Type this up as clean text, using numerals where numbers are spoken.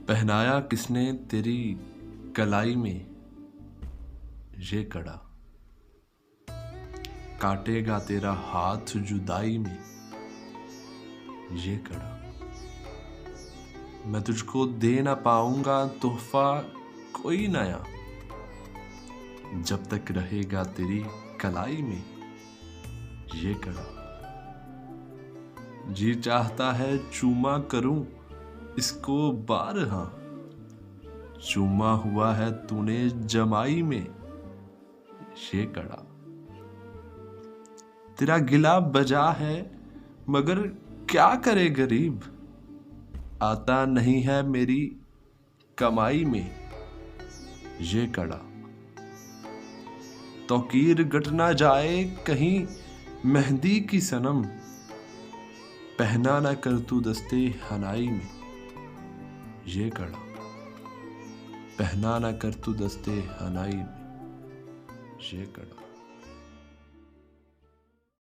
पहनाया किसने तेरी कलाई में ये कड़ा, काटेगा तेरा हाथ जुदाई में ये कड़ा। मैं तुझको दे ना पाऊंगा तोहफा कोई नया, जब तक रहेगा तेरी कलाई में ये कड़ा। जी चाहता है चूमा करूं इसको बारहा, चूमा हुआ है तूने जमाई में ये कड़ा। तेरा गिला बजा है मगर क्या करे गरीब, आता नहीं है मेरी कमाई में ये कड़ा। तौकीर गट ना जाए कहीं मेहंदी की सनम, पहना ना कर तू दस्ते हनाई में ये कड़ा। पहना ना कर तू दस्ते हनाई में ये कड़ा।